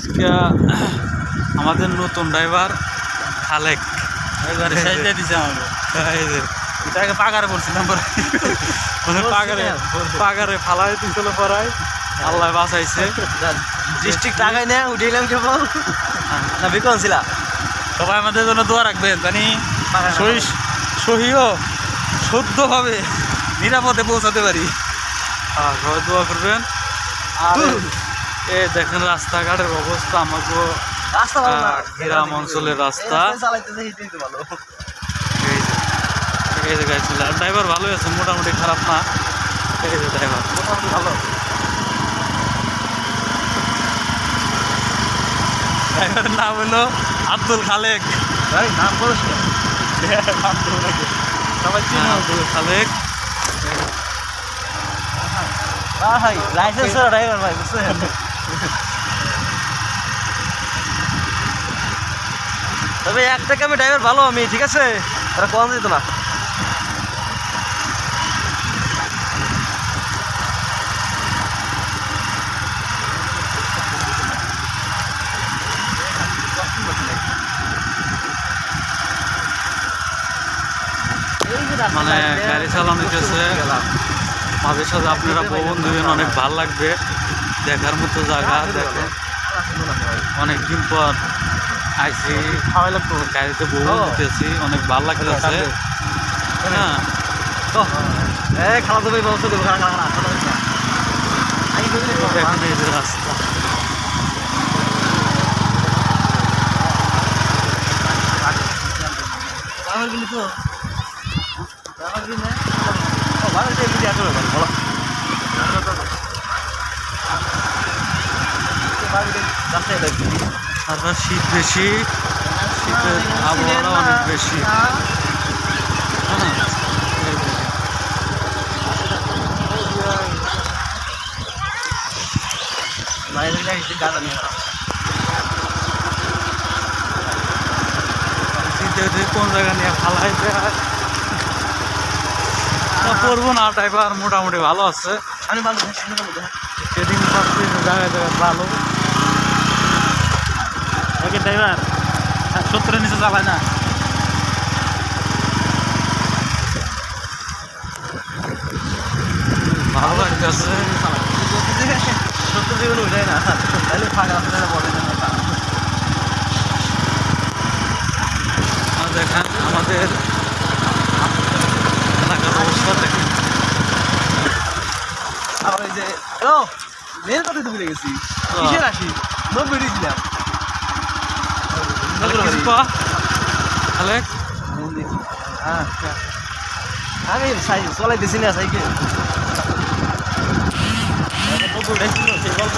আজকে আমাদের নতুন ড্রাইভার খালেক এবারে সাইডে দিছে আমাকে এই যে এটাকে পাগারে পড়ছিলাম পরে মানে পাগারে ফালাই দিছিল পড়ায় আল্লাহ বাঁচাইছে। ডিস্ট্রিক্ট টাকাই না উঠেলাম কেবল না বিকন ছিল। সবাই আমাদের জন্য দোয়া রাখবেন জানি সহিও শুদ্ধভাবে নিরাপদে পৌঁছাতে পারি। সবাই দোয়া করবেন। আর এই দেখেন রাস্তাঘাটের অবস্থা আমাকে রাস্তা ভালো না, গ্রাম অঞ্চলের রাস্তা। চালাইতেছে হিটেই তো ভালো। এই যে গাড়ি ছিল, ড্রাইভার ভালোই আছে, মোটামুটি খারাপ না। এই যে ড্রাইভার মোটামুটি ভালো। ড্রাইভারের নাম হলো আব্দুল খালেক। ভাই নাম বলিস না, সবাই চিনো। আব্দুল খালেক ভাই লাইসেন্স ড্রাইভার ভাই বুঝছেন। তবে একটা কামে ড্রাইভার ভালো আমি, ঠিক আছে, তারা কম দিত না। মানে গাড়ি চালানো গেছে মাঝে সাথে আপনারা ভ্রমণ দেবেন, অনেক ভাল লাগবে। দেখার মতো জায়গা দেখেন, অনেকদিন পর আইসি গাড়িতে ভ্রমণ দিতেছি, অনেক ভাল লাগতেছে। হ্যাঁ খালা দেবে ব্যবস্থা দেবো। দেখেন এই যে রাস্তা, তো তারপর শীত বেশি, শীতের আবহাওয়া অনেক বেশি। হ্যাঁ শীতে কোন জায়গা নিয়ে ফালাই করবো না। ড্রাইভার মোটামুটি ভালো আছে, আমি ভালো ট্রেডিং করছি জায়গায় জায়গায় ভালো। ওকে ড্রাইভার 70-এর নিচে চালায় না। ভালো লাগতেছে। 70 জীবনে উঠে না, তাহলে ফাঁকা রাস্তাটা বলে না। দেখেন আমাদের এলাকার অবস্থা দেখেন। আবার ওই যে ও মেয়ের কথা তো ভুলে গেছি, কিসের আসি 90 দিয়েছিলাম। খালেক হ্যাঁ আমি চলাই দিছি না সাইকেল। গল্প